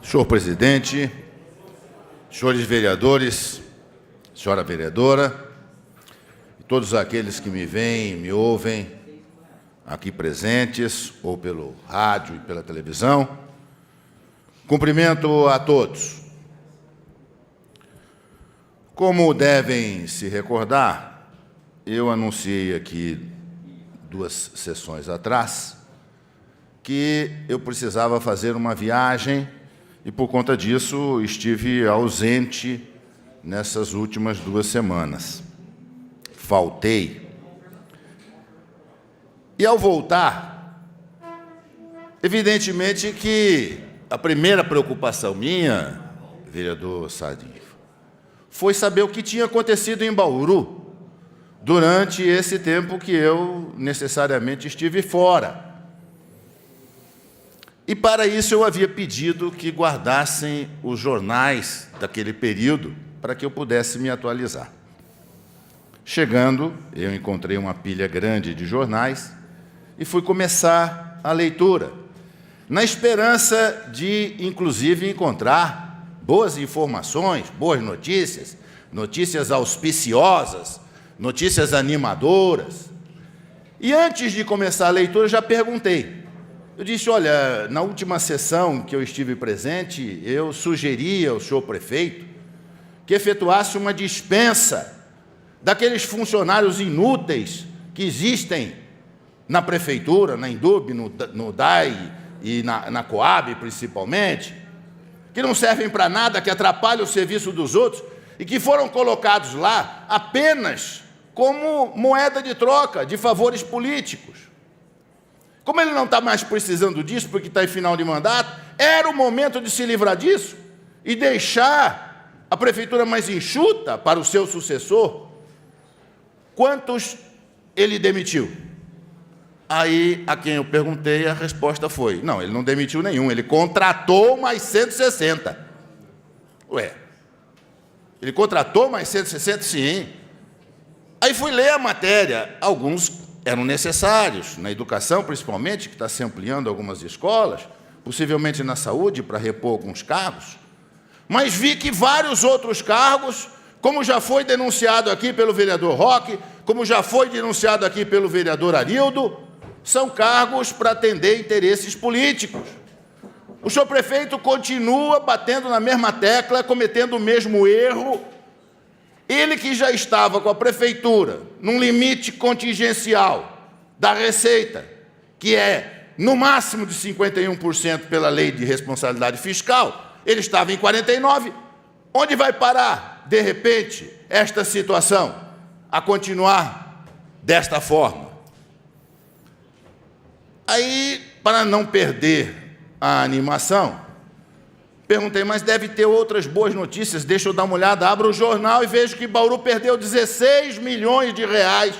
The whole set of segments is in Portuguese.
Senhor presidente, senhores vereadores, senhora vereadora, e todos aqueles que me veem, me ouvem aqui presentes, ou pelo rádio e pela televisão, cumprimento a todos. Como devem se recordar, eu anunciei aqui 2 sessões atrás que eu precisava fazer uma viagem e, por conta disso, estive ausente nessas últimas 2 semanas. Faltei. E, ao voltar, evidentemente que a primeira preocupação minha, vereador Sardinha, foi saber o que tinha acontecido em Bauru durante esse tempo que eu necessariamente estive fora. E, para isso, eu havia pedido que guardassem os jornais daquele período para que eu pudesse me atualizar. Chegando, eu encontrei uma pilha grande de jornais e fui começar a leitura, na esperança de, inclusive, encontrar boas informações, boas notícias, notícias auspiciosas, notícias animadoras. E, antes de começar a leitura, já perguntei. Eu disse, olha, na última sessão que eu estive presente, eu sugeri ao senhor prefeito que efetuasse uma dispensa daqueles funcionários inúteis que existem na prefeitura, na Indub, no DAI e na Coab, principalmente, que não servem para nada, que atrapalham o serviço dos outros e que foram colocados lá apenas como moeda de troca de favores políticos. Como ele não está mais precisando disso, porque está em final de mandato, era o momento de se livrar disso e deixar a prefeitura mais enxuta para o seu sucessor. Quantos ele demitiu? Aí, a quem eu perguntei, a resposta foi, não, ele não demitiu nenhum, ele contratou mais 160. Ué, ele contratou mais 160? Sim. Aí fui ler a matéria, alguns eram necessários, na educação principalmente, que está se ampliando algumas escolas, possivelmente na saúde, para repor alguns cargos, mas vi que vários outros cargos, como já foi denunciado aqui pelo vereador Roque, como já foi denunciado aqui pelo vereador Arildo, são cargos para atender interesses políticos. O senhor prefeito continua batendo na mesma tecla, cometendo o mesmo erro. Ele que já estava com a prefeitura num limite contingencial da receita, que é no máximo de 51% pela lei de responsabilidade fiscal, ele estava em 49%. Onde vai parar, de repente, esta situação? A continuar desta forma. Aí, para não perder a animação, perguntei, mas deve ter outras boas notícias, deixa eu dar uma olhada, abro o jornal e vejo que Bauru perdeu 16 milhões de reais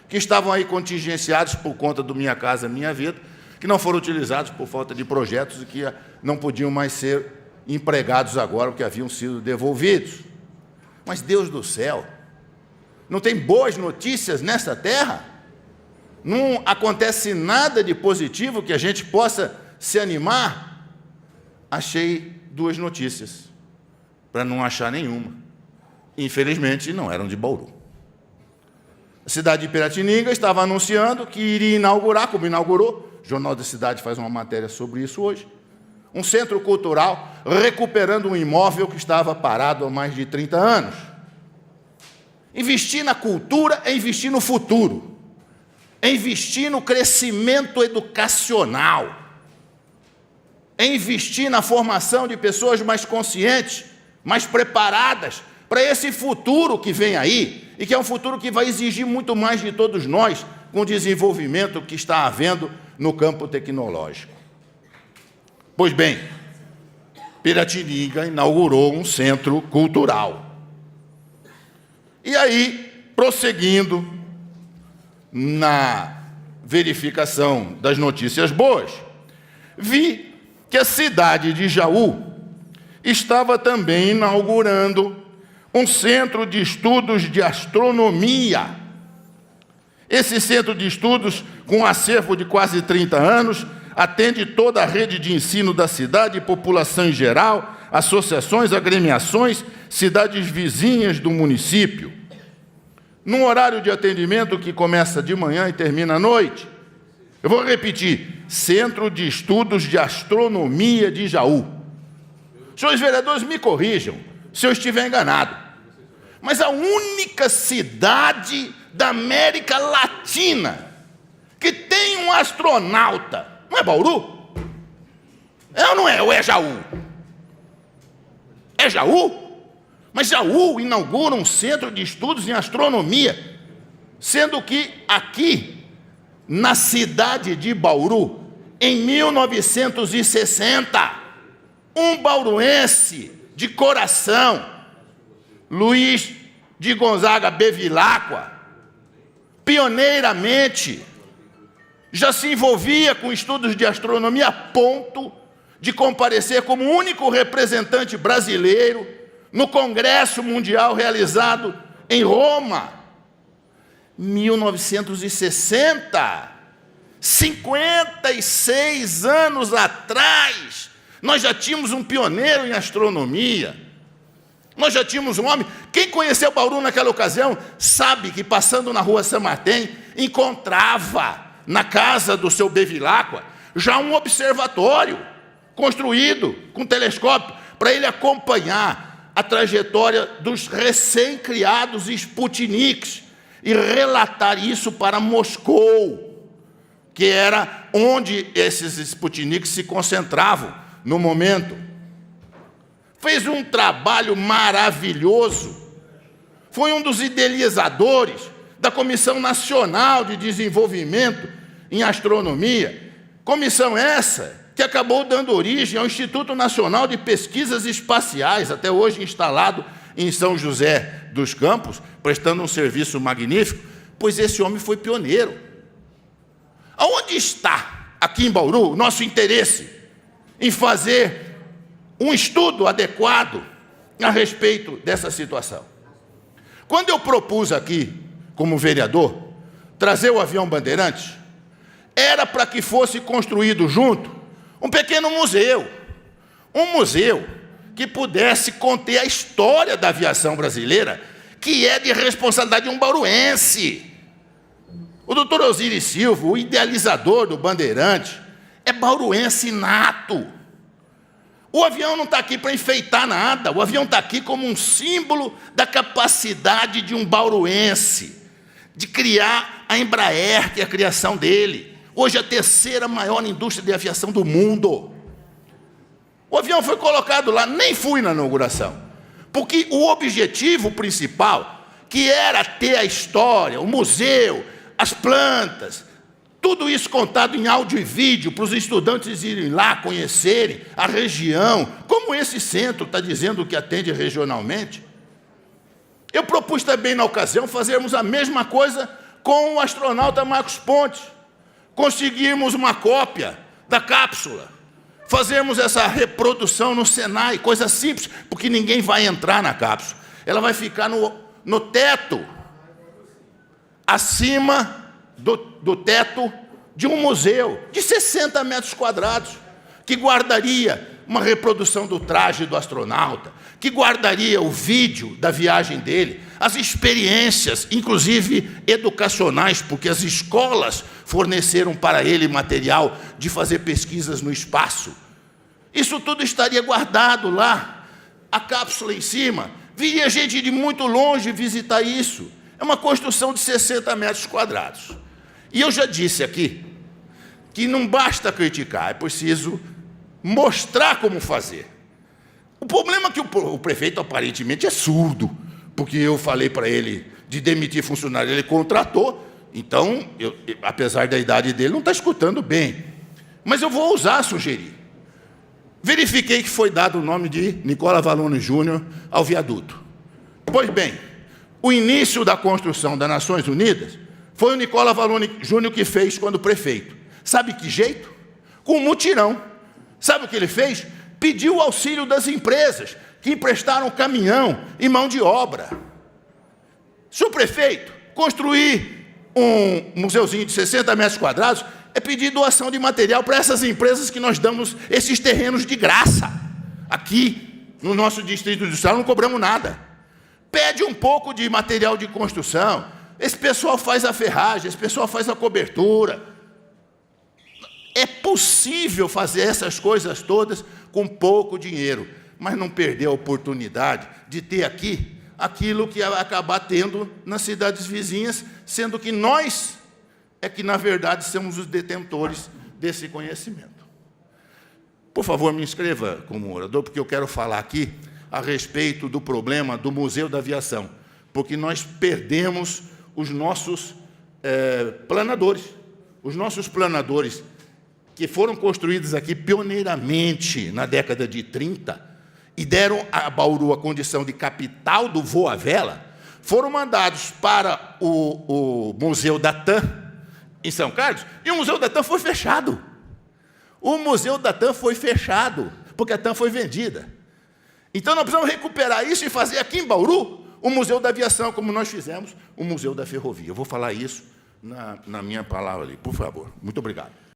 que estavam aí contingenciados por conta do Minha Casa Minha Vida, que não foram utilizados por falta de projetos e que não podiam mais ser empregados agora, porque haviam sido devolvidos. Mas, Deus do céu, não tem boas notícias nessa terra? Não acontece nada de positivo que a gente possa se animar? Achei 2 notícias, para não achar nenhuma. Infelizmente, não eram de Bauru. A cidade de Piratininga estava anunciando que iria inaugurar, como inaugurou, o Jornal da Cidade faz uma matéria sobre isso hoje, um centro cultural recuperando um imóvel que estava parado há mais de 30 anos. Investir na cultura é investir no futuro, é investir no crescimento educacional, é investir na formação de pessoas mais conscientes, mais preparadas para esse futuro que vem aí, e que é um futuro que vai exigir muito mais de todos nós, com o desenvolvimento que está havendo no campo tecnológico. Pois bem, Piratininga inaugurou um centro cultural. E aí, prosseguindo na verificação das notícias boas, vi que a cidade de Jaú estava também inaugurando um centro de estudos de astronomia. Esse centro de estudos, com um acervo de quase 30 anos, atende toda a rede de ensino da cidade e população em geral, associações, agremiações, cidades vizinhas do município. Num horário de atendimento que começa de manhã e termina à noite. Eu vou repetir, Centro de Estudos de Astronomia de Jaú. Senhores vereadores, me corrijam se eu estiver enganado, mas a única cidade da América Latina que tem um astronauta, não é Bauru? É ou não é? Ou é Jaú? É Jaú? Mas Jaú inaugura um centro de estudos em astronomia, sendo que aqui, na cidade de Bauru, em 1960, um bauruense de coração, Luiz de Gonzaga Bevilacqua, pioneiramente, já se envolvia com estudos de astronomia a ponto de comparecer como único representante brasileiro no Congresso Mundial realizado em Roma, 1960, 56 anos atrás, nós já tínhamos um pioneiro em astronomia, nós já tínhamos um homem. Quem conheceu Bauru naquela ocasião sabe que, passando na rua São Martim, encontrava na casa do seu Bevilacqua já um observatório construído com telescópio para ele acompanhar a trajetória dos recém-criados Sputniks e relatar isso para Moscou, que era onde esses Sputniks se concentravam no momento. Fez um trabalho maravilhoso, foi um dos idealizadores da Comissão Nacional de Desenvolvimento em Astronomia, comissão essa que acabou dando origem ao Instituto Nacional de Pesquisas Espaciais, até hoje instalado em São José dos Campos, prestando um serviço magnífico, pois esse homem foi pioneiro. Aonde está, aqui em Bauru, o nosso interesse em fazer um estudo adequado a respeito dessa situação? Quando eu propus aqui, como vereador, trazer o avião Bandeirantes, era para que fosse construído junto um pequeno museu, um museu que pudesse conter a história da aviação brasileira, que é de responsabilidade de um bauruense. O doutor Osiris Silva, o idealizador do Bandeirante, é bauruense nato. O avião não está aqui para enfeitar nada, o avião está aqui como um símbolo da capacidade de um bauruense de criar a Embraer, que é a criação dele. Hoje a terceira maior indústria de aviação do mundo. O avião foi colocado lá, nem fui na inauguração, porque o objetivo principal, que era ter a história, o museu, as plantas, tudo isso contado em áudio e vídeo, para os estudantes irem lá conhecerem a região, como esse centro está dizendo que atende regionalmente. Eu propus também, na ocasião, fazermos a mesma coisa com o astronauta Marcos Pontes. Conseguimos uma cópia da cápsula, fazemos essa reprodução no Senai, coisa simples, porque ninguém vai entrar na cápsula. Ela vai ficar no teto, acima do teto de um museu de 60 metros quadrados, que guardaria uma reprodução do traje do astronauta, que guardaria o vídeo da viagem dele, as experiências, inclusive educacionais, porque as escolas forneceram para ele material de fazer pesquisas no espaço. Isso tudo estaria guardado lá, a cápsula em cima. Viria gente de muito longe visitar isso. É uma construção de 60 metros quadrados. E eu já disse aqui que não basta criticar, é preciso mostrar como fazer. O problema é que o prefeito aparentemente é surdo, porque eu falei para ele de demitir funcionário, ele contratou, então, apesar da idade dele, não está escutando bem. Mas eu vou ousar sugerir. Verifiquei que foi dado o nome de Nicola Vallone Júnior ao viaduto. Pois bem, o início da construção das Nações Unidas foi o Nicola Vallone Júnior que fez quando prefeito. Sabe que jeito? Com um mutirão. Sabe o que ele fez? Pediu o auxílio das empresas, que emprestaram caminhão e mão de obra. Se o prefeito construir um museuzinho de 60 metros quadrados, é pedir doação de material para essas empresas que nós damos esses terrenos de graça. Aqui, no nosso distrito industrial, não cobramos nada. Pede um pouco de material de construção. Esse pessoal faz a ferragem, esse pessoal faz a cobertura. É possível fazer essas coisas todas com pouco dinheiro, mas não perder a oportunidade de ter aqui aquilo que vai acabar tendo nas cidades vizinhas, sendo que nós é que, na verdade, somos os detentores desse conhecimento. Por favor, me inscreva como orador, porque eu quero falar aqui a respeito do problema do Museu da Aviação, porque nós perdemos os nossos planadores. Os nossos planadores, que foram construídos aqui pioneiramente na década de 30, e deram a Bauru a condição de capital do voo à vela, foram mandados para o Museu da TAM, em São Carlos, e o Museu da TAM foi fechado. O Museu da TAM foi fechado, porque a TAM foi vendida. Então, nós precisamos recuperar isso e fazer aqui em Bauru o Museu da Aviação, como nós fizemos o Museu da Ferrovia. Eu vou falar isso na minha palavra ali, por favor. Muito obrigado.